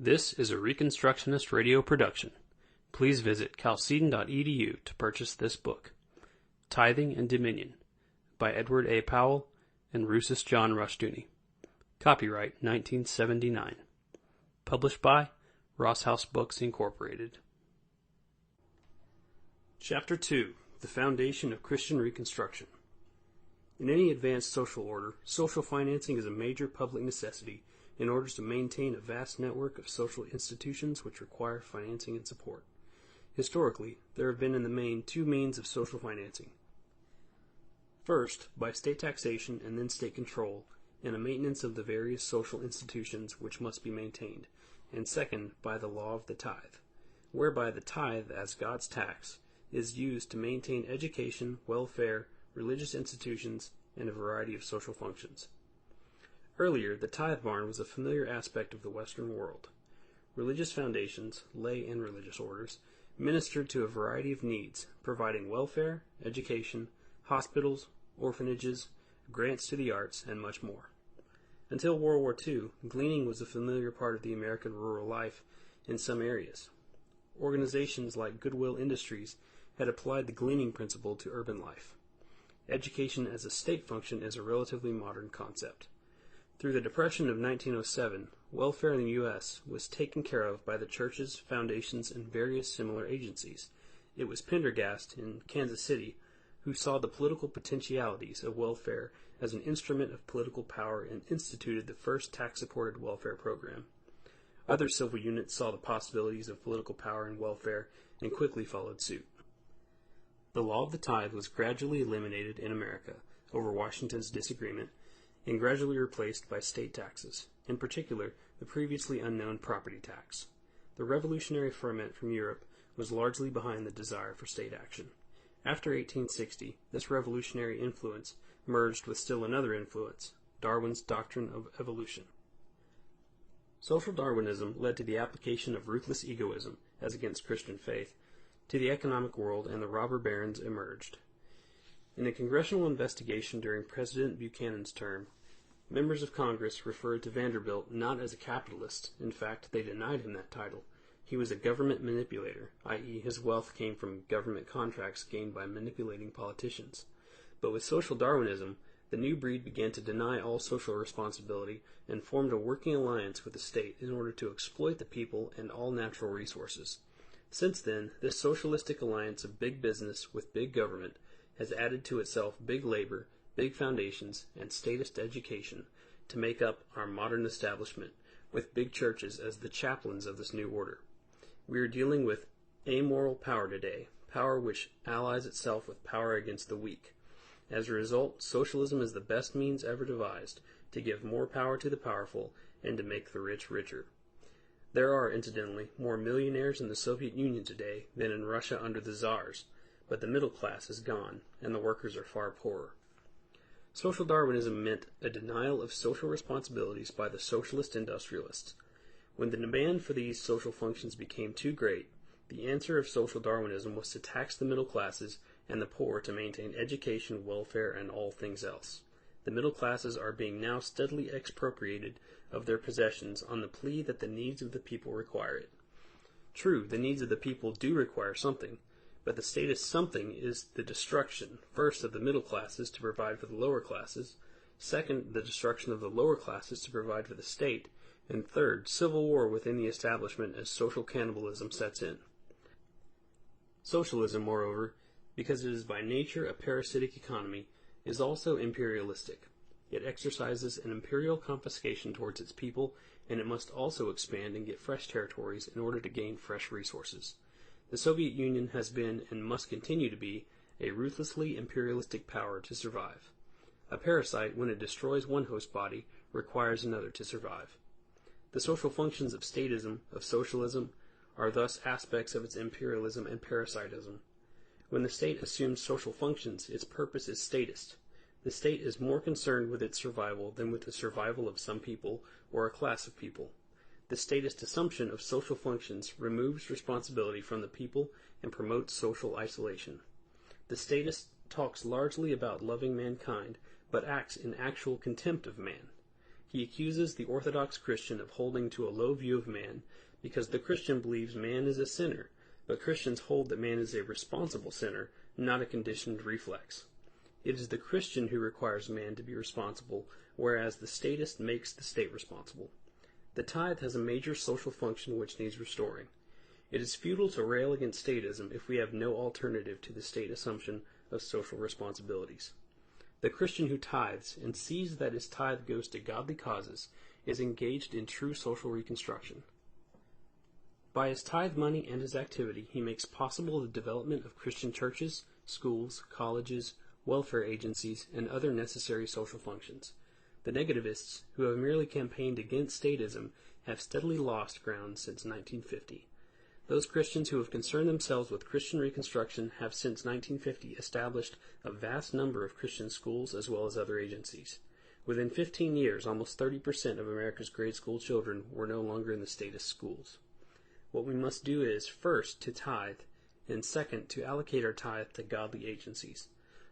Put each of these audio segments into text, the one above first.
This is a Reconstructionist radio production. Please visit chalcedon.edu to purchase this book. Tithing and Dominion by Edward A. Powell and Rousas John Rushdoony. Copyright 1979. Published by Ross House Books, Incorporated. Chapter 2. The Foundation of Christian Reconstruction. In any advanced social order, social financing is a major public necessity in order to maintain a vast network of social institutions which require financing and support. Historically, there have been in the main two means of social financing. First, by state taxation and then state control, and a maintenance of the various social institutions which must be maintained, and second, by the law of the tithe, whereby the tithe, as God's tax, is used to maintain education, welfare, religious institutions, and a variety of social functions. Earlier, the tithe barn was a familiar aspect of the Western world. Religious foundations, lay and religious orders, ministered to a variety of needs, providing welfare, education, hospitals, orphanages, grants to the arts, and much more. Until World War II, gleaning was a familiar part of the American rural life in some areas. Organizations like Goodwill Industries had applied the gleaning principle to urban life. Education as a state function is a relatively modern concept. Through the Depression of 1907, welfare in the U.S. was taken care of by the churches, foundations, and various similar agencies. It was Pendergast in Kansas City who saw the political potentialities of welfare as an instrument of political power and instituted the first tax-supported welfare program. Other civil units saw the possibilities of political power and welfare and quickly followed suit. The law of the tithe was gradually eliminated in America over Washington's disagreement and gradually replaced by state taxes, in particular the previously unknown property tax. The revolutionary ferment from Europe was largely behind the desire for state action. After 1860, this revolutionary influence merged with still another influence, Darwin's doctrine of evolution. Social Darwinism led to the application of ruthless egoism, as against Christian faith, to the economic world, and the robber barons emerged. In a congressional investigation during President Buchanan's term, members of Congress referred to Vanderbilt not as a capitalist. In fact, they denied him that title. He was a government manipulator, i.e. his wealth came from government contracts gained by manipulating politicians. But with social Darwinism, the new breed began to deny all social responsibility and formed a working alliance with the state in order to exploit the people and all natural resources. Since then, this socialistic alliance of big business with big government has added to itself big labor, big foundations, and statist education to make up our modern establishment, with big churches as the chaplains of this new order. We are dealing with amoral power today, power which allies itself with power against the weak. As a result, socialism is the best means ever devised to give more power to the powerful and to make the rich richer. There are, incidentally, more millionaires in the Soviet Union today than in Russia under the Tsars, but the middle class is gone, and the workers are far poorer. Social Darwinism meant a denial of social responsibilities by the socialist industrialists. When the demand for these social functions became too great, the answer of social Darwinism was to tax the middle classes and the poor to maintain education, welfare, and all things else. The middle classes are being now steadily expropriated of their possessions on the plea that the needs of the people require it. True, the needs of the people do require something, but the statist something is the destruction, first of the middle classes to provide for the lower classes, second, the destruction of the lower classes to provide for the state, and third, civil war within the establishment as social cannibalism sets in. Socialism, moreover, because it is by nature a parasitic economy, is also imperialistic. It exercises an imperial confiscation towards its people, and it must also expand and get fresh territories in order to gain fresh resources. The Soviet Union has been, and must continue to be, a ruthlessly imperialistic power to survive. A parasite, when it destroys one host body, requires another to survive. The social functions of statism, of socialism, are thus aspects of its imperialism and parasitism. When the state assumes social functions, its purpose is statist. The state is more concerned with its survival than with the survival of some people or a class of people. The statist assumption of social functions removes responsibility from the people and promotes social isolation. The statist talks largely about loving mankind, but acts in actual contempt of man. He accuses the Orthodox Christian of holding to a low view of man because the Christian believes man is a sinner, but Christians hold that man is a responsible sinner, not a conditioned reflex. It is the Christian who requires man to be responsible, whereas the statist makes the state responsible. The tithe has a major social function which needs restoring. It is futile to rail against statism if we have no alternative to the state assumption of social responsibilities. The Christian who tithes and sees that his tithe goes to godly causes is engaged in true social reconstruction. By his tithe money and his activity, he makes possible the development of Christian churches, schools, colleges, welfare agencies, and other necessary social functions. The negativists, who have merely campaigned against statism, have steadily lost ground since 1950. Those Christians who have concerned themselves with Christian Reconstruction have since 1950 established a vast number of Christian schools as well as other agencies. Within 15 years, almost 30% of America's grade school children were no longer in the statist schools. What we must do is, first, to tithe, and second, to allocate our tithe to godly agencies.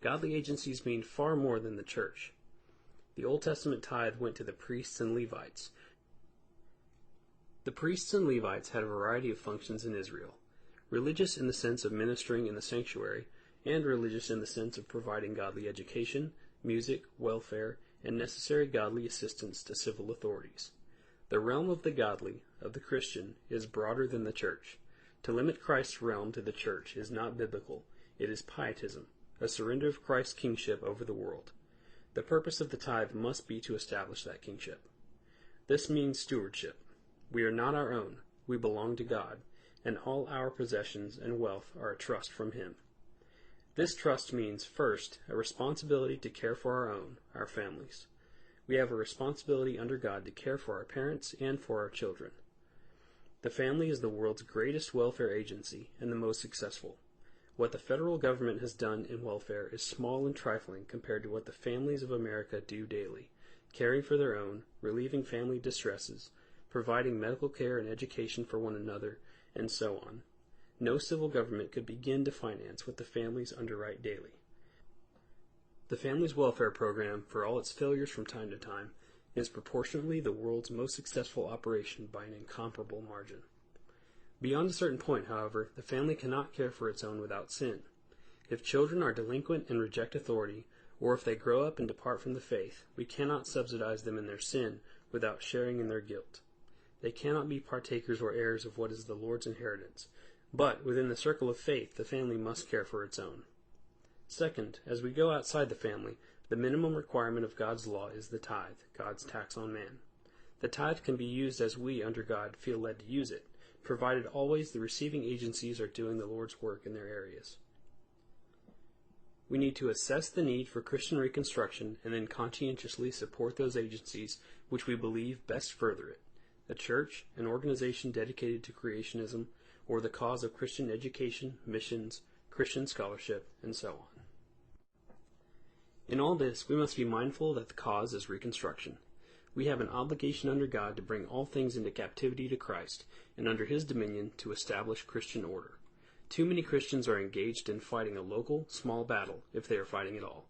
Godly agencies mean far more than the church. The Old Testament tithe went to the priests and Levites. The priests and Levites had a variety of functions in Israel, religious in the sense of ministering in the sanctuary, and religious in the sense of providing godly education, music, welfare, and necessary godly assistance to civil authorities. The realm of the godly, of the Christian, is broader than the church. To limit Christ's realm to the church is not biblical. It is pietism, a surrender of Christ's kingship over the world. The purpose of the tithe must be to establish that kingship. This means stewardship. We are not our own, we belong to God, and all our possessions and wealth are a trust from Him. This trust means, first, a responsibility to care for our own, our families. We have a responsibility under God to care for our parents and for our children. The family is the world's greatest welfare agency and the most successful. What the federal government has done in welfare is small and trifling compared to what the families of America do daily, caring for their own, relieving family distresses, providing medical care and education for one another, and so on. No civil government could begin to finance what the families underwrite daily. The Family's Welfare Program, for all its failures from time to time, is proportionately the world's most successful operation by an incomparable margin. Beyond a certain point, however, the family cannot care for its own without sin. If children are delinquent and reject authority, or if they grow up and depart from the faith, we cannot subsidize them in their sin without sharing in their guilt. They cannot be partakers or heirs of what is the Lord's inheritance, but within the circle of faith the family must care for its own. Second, as we go outside the family, the minimum requirement of God's law is the tithe, God's tax on man. The tithe can be used as we, under God, feel led to use it, provided always the receiving agencies are doing the Lord's work in their areas. We need to assess the need for Christian reconstruction and then conscientiously support those agencies which we believe best further it. A church, an organization dedicated to creationism, or the cause of Christian education, missions, Christian scholarship, and so on. In all this, we must be mindful that the cause is reconstruction. We have an obligation under God to bring all things into captivity to Christ, and under His dominion to establish Christian order. Too many Christians are engaged in fighting a local, small battle, if they are fighting at all.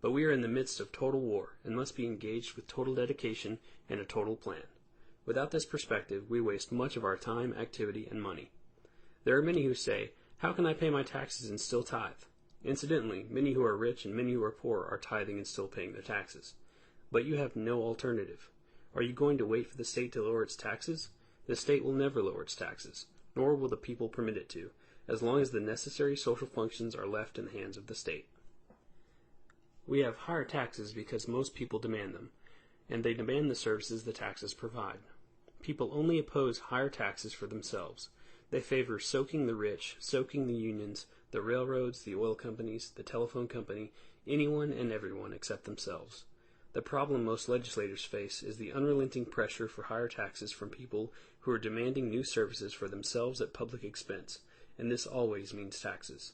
But we are in the midst of total war, and must be engaged with total dedication and a total plan. Without this perspective, we waste much of our time, activity, and money. There are many who say, "How can I pay my taxes and still tithe?" Incidentally, many who are rich and many who are poor are tithing and still paying their taxes. But you have no alternative. Are you going to wait for the state to lower its taxes? The state will never lower its taxes, nor will the people permit it to, as long as the necessary social functions are left in the hands of the state. We have higher taxes because most people demand them, and they demand the services the taxes provide. People only oppose higher taxes for themselves. They favor soaking the rich, soaking the unions, the railroads, the oil companies, the telephone company, anyone and everyone except themselves. The problem most legislators face is the unrelenting pressure for higher taxes from people who are demanding new services for themselves at public expense, and this always means taxes.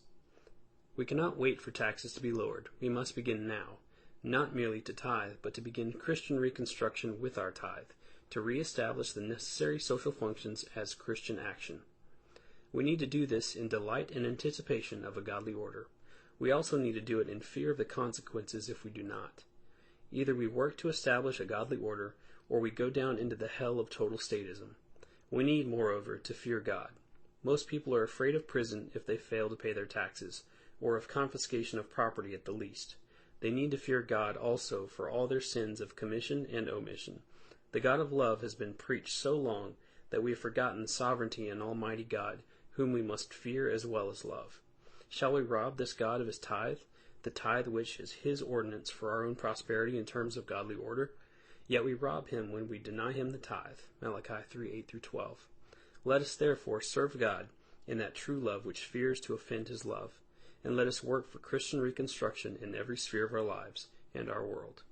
We cannot wait for taxes to be lowered. We must begin now, not merely to tithe, but to begin Christian reconstruction with our tithe, to reestablish the necessary social functions as Christian action. We need to do this in delight and anticipation of a godly order. We also need to do it in fear of the consequences if we do not. Either we work to establish a godly order, or we go down into the hell of total statism. We need, moreover, to fear God. Most people are afraid of prison if they fail to pay their taxes, or of confiscation of property at the least. They need to fear God also for all their sins of commission and omission. The God of love has been preached so long that we have forgotten sovereignty in Almighty God, whom we must fear as well as love. Shall we rob this God of his tithe, the tithe which is his ordinance for our own prosperity in terms of godly order? Yet we rob him when we deny him the tithe. Malachi 3:8-12. Let us therefore serve God in that true love which fears to offend his love, and let us work for Christian reconstruction in every sphere of our lives and our world.